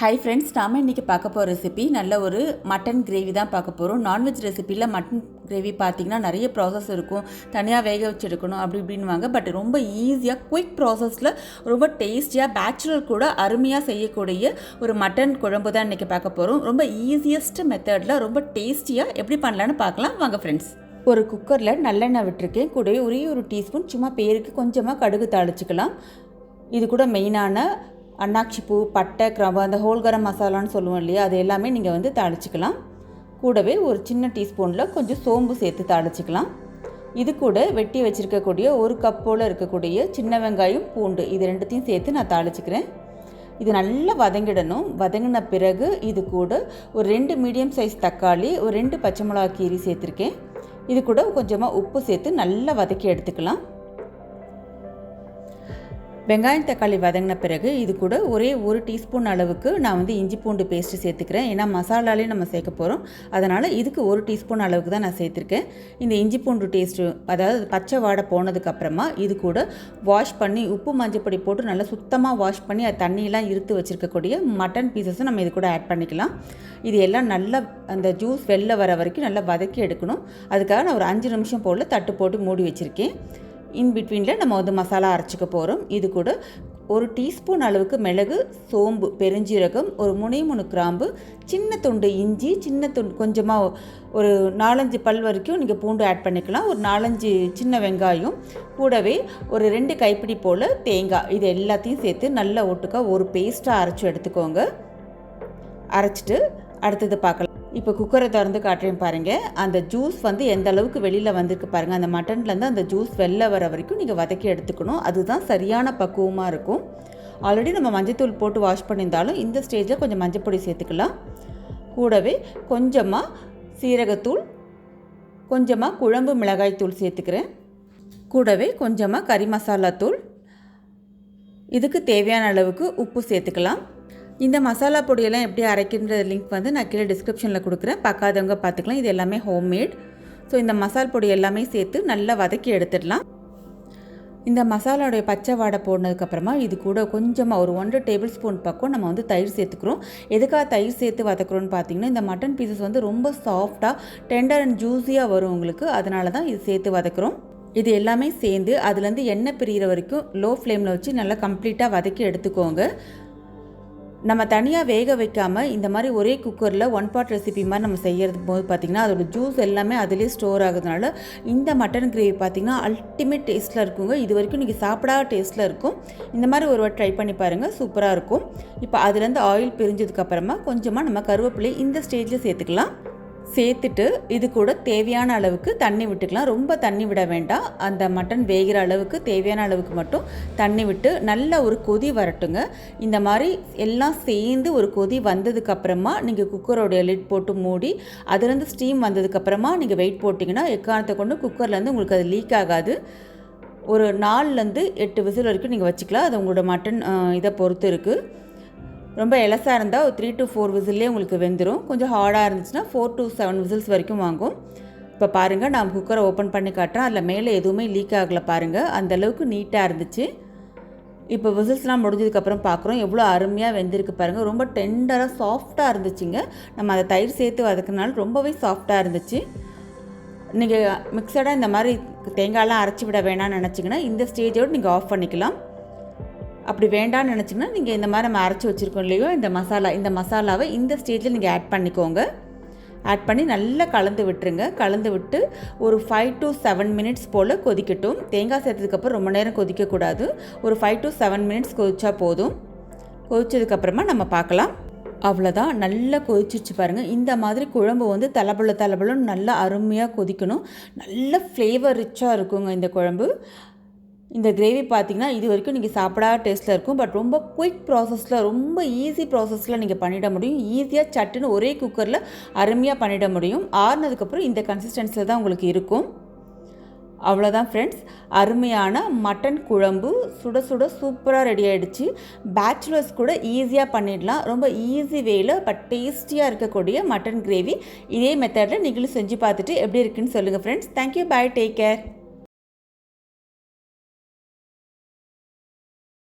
Hi friends, நாம் இன்றைக்கி பார்க்க போகிற ரெசிபி நல்ல ஒரு மட்டன் கிரேவி தான் பார்க்க போகிறோம். நான்வெஜ் ரெசிப்பியில் மட்டன் கிரேவி பார்த்திங்கன்னா நிறைய ப்ராசஸ் இருக்கும், தனியாக வேக வச்சு எடுக்கணும் அப்படி இப்படின்வாங்க. பட் ரொம்ப ஈஸியாக குயிக் ப்ராசஸில் ரொம்ப டேஸ்டியாக பேச்சுலர் கூட அருமையாக செய்யக்கூடிய ஒரு மட்டன் குழம்பு தான் இன்றைக்கி பார்க்க போகிறோம். ரொம்ப ஈஸியஸ்ட் மெத்தடில் ரொம்ப டேஸ்டியாக எப்படி பண்ணலான்னு பார்க்கலாம் வாங்க ஃப்ரெண்ட்ஸ். ஒரு குக்கரில் நல்லெண்ணெய் விட்டுருக்கேன். கூடவே ஒரே ஒரு டீஸ்பூன் சும்மா பேருக்கு கொஞ்சமாக கடுகு தாளிச்சிக்கலாம். இது கூட மெயினான அன்னாச்சி பூ, பட்டை, கிராம்பு, அந்த ஹோல் கரம் மசாலான்னு சொல்லுவோம் இல்லையா, அது எல்லாமே நீங்கள் தாளிச்சிக்கலாம். கூடவே ஒரு சின்ன டீஸ்பூனில் கொஞ்சம் சோம்பு சேர்த்து தாளிச்சிக்கலாம். இது கூட வெட்டி வச்சுருக்கக்கூடிய ஒரு கப் போல் இருக்கக்கூடிய சின்ன வெங்காயம், பூண்டு, இது ரெண்டுத்தையும் சேர்த்து நான் தாளிச்சிக்கிறேன். இது நல்லா வதங்கிடணும். வதங்கின பிறகு இது கூட ஒரு 2 மீடியம் சைஸ் தக்காளி, ஒரு 2 பச்சை மிளகா கீரி சேர்த்துருக்கேன். இது கூட கொஞ்சமாக உப்பு சேர்த்து நல்லா வதக்கி எடுத்துக்கலாம். வெங்காயம் தக்காளி வதங்கின பிறகு இது கூட ஒரே ஒரு டீஸ்பூன் அளவுக்கு நான் இஞ்சி பூண்டு பேஸ்ட்டு சேர்த்துக்கிறேன். ஏன்னா மசாலாலே நம்ம சேர்க்க போகிறோம், அதனால் இதுக்கு ஒரு டீஸ்பூன் அளவுக்கு தான் நான் சேர்த்துருக்கேன். இந்த இஞ்சி பூண்டு டேஸ்ட்டு, அதாவது பச்சை வாடை போனதுக்கப்புறமா இது கூட வாஷ் பண்ணி உப்பு மஞ்சப்பொடி போட்டு நல்லா சுத்தமாக வாஷ் பண்ணி அது தண்ணியெல்லாம் இருத்து வச்சுருக்கக்கூடிய மட்டன் பீசஸும் நம்ம இது கூட ஆட் பண்ணிக்கலாம். இது எல்லாம் நல்லா அந்த ஜூஸ் வெளில வர வரைக்கும் நல்லா வதக்கி எடுக்கணும். அதுக்காக நான் ஒரு 5 நிமிஷம் போல் தட்டு போட்டு மூடி வச்சுருக்கேன். இன் பிட்வீனில் நம்ம மசாலா அரைச்சிக்க போகிறோம். இது கூட ஒரு டீஸ்பூன் அளவுக்கு மிளகு, சோம்பு, பெருஞ்சீரகம், ஒரு 3 கிராம்பு, சின்ன துண்டு இஞ்சி, சின்ன துண்டு கொஞ்சமாக ஒரு 4-5 பல் வரைக்கும் நீங்கள் பூண்டு ஆட் பண்ணிக்கலாம். ஒரு 4-5 சின்ன வெங்காயம், கூடவே ஒரு 2 கைப்பிடி போல் தேங்காய், இது எல்லாத்தையும் சேர்த்து நல்லா ஒட்டுக்கா ஒரு பேஸ்ட்டாக அரைச்சி எடுத்துக்கோங்க. அரைச்சிட்டு அடுத்தது பார்க்கலாம். இப்போ குக்கரை திறந்து காட்டுறேன் பாருங்கள். அந்த ஜூஸ் எந்த அளவுக்கு வெளியில் வந்திருக்கு பாருங்கள். அந்த மட்டன்லேருந்து அந்த ஜூஸ் வெளில வர வரைக்கும் நீங்கள் வதக்கி எடுத்துக்கணும். அதுதான் சரியான பக்குவமாக இருக்கும். ஆல்ரெடி நம்ம மஞ்சத்தூள் போட்டு வாஷ் பண்ணியிருந்தாலும் இந்த ஸ்டேஜில் கொஞ்சம் மஞ்சப்பொடி சேர்த்துக்கலாம். கூடவே கொஞ்சமாக சீரகத்தூள், கொஞ்சமாக குழம்பு மிளகாய் தூள் சேர்த்துக்கிறேன். கூடவே கொஞ்சமாக கறி மசாலா தூள், இதுக்கு தேவையான அளவுக்கு உப்பு சேர்த்துக்கலாம். இந்த மசாலா பொடியெல்லாம் எப்படி அரைக்கின்ற லிங்க் நான் கீழே டிஸ்கிரிப்ஷனில் கொடுக்குறேன், பார்க்காதவங்க பார்த்துக்கலாம். இது எல்லாமே ஹோம்மேட். ஸோ இந்த மசாலா பொடி எல்லாமே சேர்த்து நல்லா வதக்கி எடுத்துடலாம். இந்த மசாலாவுடைய பச்சை வாடை போனதுக்கப்புறமா இது கூட கொஞ்சமாக ஒரு 1 டேபிள் ஸ்பூன் பக்கம் நம்ம தயிர் சேர்த்துக்கிறோம். எதுக்காக தயிர் சேர்த்து வதக்குறோன்னு பார்த்தீங்கன்னா, இந்த மட்டன் பீசஸ் ரொம்ப சாஃப்டாக டெண்டர் அண்ட் ஜூஸியாக வரும் உங்களுக்கு, அதனால தான் இது சேர்த்து வதக்குறோம். இது எல்லாமே சேர்ந்து அதுலேருந்து எண்ணெய் பிரிகிற வரைக்கும் லோ ஃப்ளேமில் வச்சு நல்லா கம்ப்ளீட்டாக வதக்கி எடுத்துக்கோங்க. நம்ம தனியாக வேக வைக்காமல் இந்த மாதிரி ஒரே குக்கரில் 1 பாட் ரெசிபி மாதிரி நம்ம செய்கிறது போது பார்த்திங்கன்னா அதோட ஜூஸ் எல்லாமே அதிலே ஸ்டோர் ஆகுதுனால இந்த மட்டன் கிரேவி பார்த்திங்கன்னா அல்டிமேட் டேஸ்ட்டில் இருக்குங்க. இது வரைக்கும் நீங்கள் சாப்பிடாத டேஸ்ட்டில் இருக்கும். இந்த மாதிரி ஒரு வாட்டி ட்ரை பண்ணி பாருங்கள், சூப்பராக இருக்கும். இப்போ அதுலேருந்து ஆயில் பிரிஞ்சதுக்கப்புறமா கொஞ்சமாக நம்ம கருவேப்பிலை இந்த ஸ்டேஜில் சேர்த்துக்கலாம். சேர்த்துட்டு இது கூட தேவையான அளவுக்கு தண்ணி விட்டுக்கலாம். ரொம்ப தண்ணி விட வேண்டாம். அந்த மட்டன் வேகிற அளவுக்கு தேவையான அளவுக்கு மட்டும் தண்ணி விட்டு நல்ல ஒரு கொதி வரட்டுங்க. இந்த மாதிரி எல்லாம் சேர்ந்து ஒரு கொதி வந்ததுக்கப்புறமா நீங்கள் குக்கரோடைய லிட் போட்டு மூடி அதுலேருந்து ஸ்டீம் வந்ததுக்கப்புறமா நீங்கள் வெயிட் போட்டிங்கன்னா எக்காரணத்தை கொண்டு குக்கர்லேருந்து உங்களுக்கு அது லீக் ஆகாது. ஒரு 4-8 விசில் வரைக்கும் நீங்கள் வச்சுக்கலாம். அது உங்களோட மட்டன் இதை பொறுத்து இருக்குது. ரொம்ப எலசாக இருந்தால் ஒரு 3 to 4 விசில்லே உங்களுக்கு வெந்துடும். கொஞ்சம் ஹார்டாக இருந்துச்சுன்னா 4 to 7 விசில்ஸ் வரைக்கும் வாங்கும். இப்போ பாருங்கள், நான் குக்கரை ஓப்பன் பண்ணி காட்டுறேன். அதில் மேலே எதுவுமே லீக் ஆகலை பாருங்கள், அந்தளவுக்கு நீட்டாக இருந்துச்சு. இப்போ விசில்ஸ்லாம் முடிஞ்சதுக்கப்புறம் பார்க்குறோம் எவ்வளோ அருமையாக வெந்திருக்கு பாருங்கள். ரொம்ப டெண்டராக சாஃப்டாக இருந்துச்சுங்க. நம்ம அதை தயிர் சேர்த்து வதக்குனால ரொம்பவே சாஃப்டாக இருந்துச்சு. நீங்கள் மிக்சடாக இந்த மாதிரி தேங்காயெலாம் அரைச்சி விட வேணாம்னு நினச்சிங்கன்னா இந்த ஸ்டேஜோடு நீங்கள் ஆஃப் பண்ணிக்கலாம். அப்படி வேண்டாம்னு நினச்சிங்கன்னா நீங்கள் இந்த மாதிரி நம்ம அரைச்சி வச்சுருக்கோம் இல்லையோ இந்த மசாலாவை இந்த ஸ்டேஜில் நீங்கள் ஆட் பண்ணிக்கோங்க. ஆட் பண்ணி நல்லா கலந்து விட்டுருங்க. கலந்து விட்டு ஒரு 5 to 7 மினிட்ஸ் போல் கொதிக்கட்டும். தேங்காய் சேர்த்ததுக்கப்புறம் ரொம்ப நேரம் கொதிக்கக்கூடாது. ஒரு 5 to 7 மினிட்ஸ் கொதிச்சா போதும். கொதிச்சதுக்கப்புறமா நம்ம பார்க்கலாம். அவ்வளோதான், நல்லா கொதிச்சிச்சு பாருங்கள். இந்த மாதிரி குழம்பு தலபுலன்னு நல்லா அருமையாக கொதிக்கணும். நல்ல ஃப்ளேவர் ரிச்சாக இருக்குங்க இந்த குழம்பு. இந்த கிரேவி பார்த்திங்கன்னா இது வரைக்கும் நீங்கள் சாப்பிடாத டேஸ்ட்டில் இருக்கும். பட் ரொம்ப குயிக் ப்ராசஸில், ரொம்ப ஈஸி ப்ராசஸில் நீங்கள் பண்ணிட முடியும். ஈஸியாக சட்டுன்னு ஒரே குக்கரில் அருமையாக பண்ணிட முடியும். ஆறுனதுக்கப்புறம் இந்த கன்சிஸ்டன்சியில் தான் உங்களுக்கு இருக்கும். அவ்வளோதான் ஃப்ரெண்ட்ஸ், அருமையான மட்டன் குழம்பு சுட சுட சூப்பராக ரெடி ஆகிடுச்சு. பேச்சுலர்ஸ் கூட ஈஸியாக பண்ணிடலாம். ரொம்ப ஈஸி வேயில் பட் டேஸ்டியாக இருக்கக்கூடிய மட்டன் கிரேவி இதே மெத்தடில் நீங்களும் செஞ்சு பார்த்துட்டு எப்படி இருக்குன்னு சொல்லுங்கள் ஃப்ரெண்ட்ஸ். தேங்க்யூ, பாய், டேக் கேர்.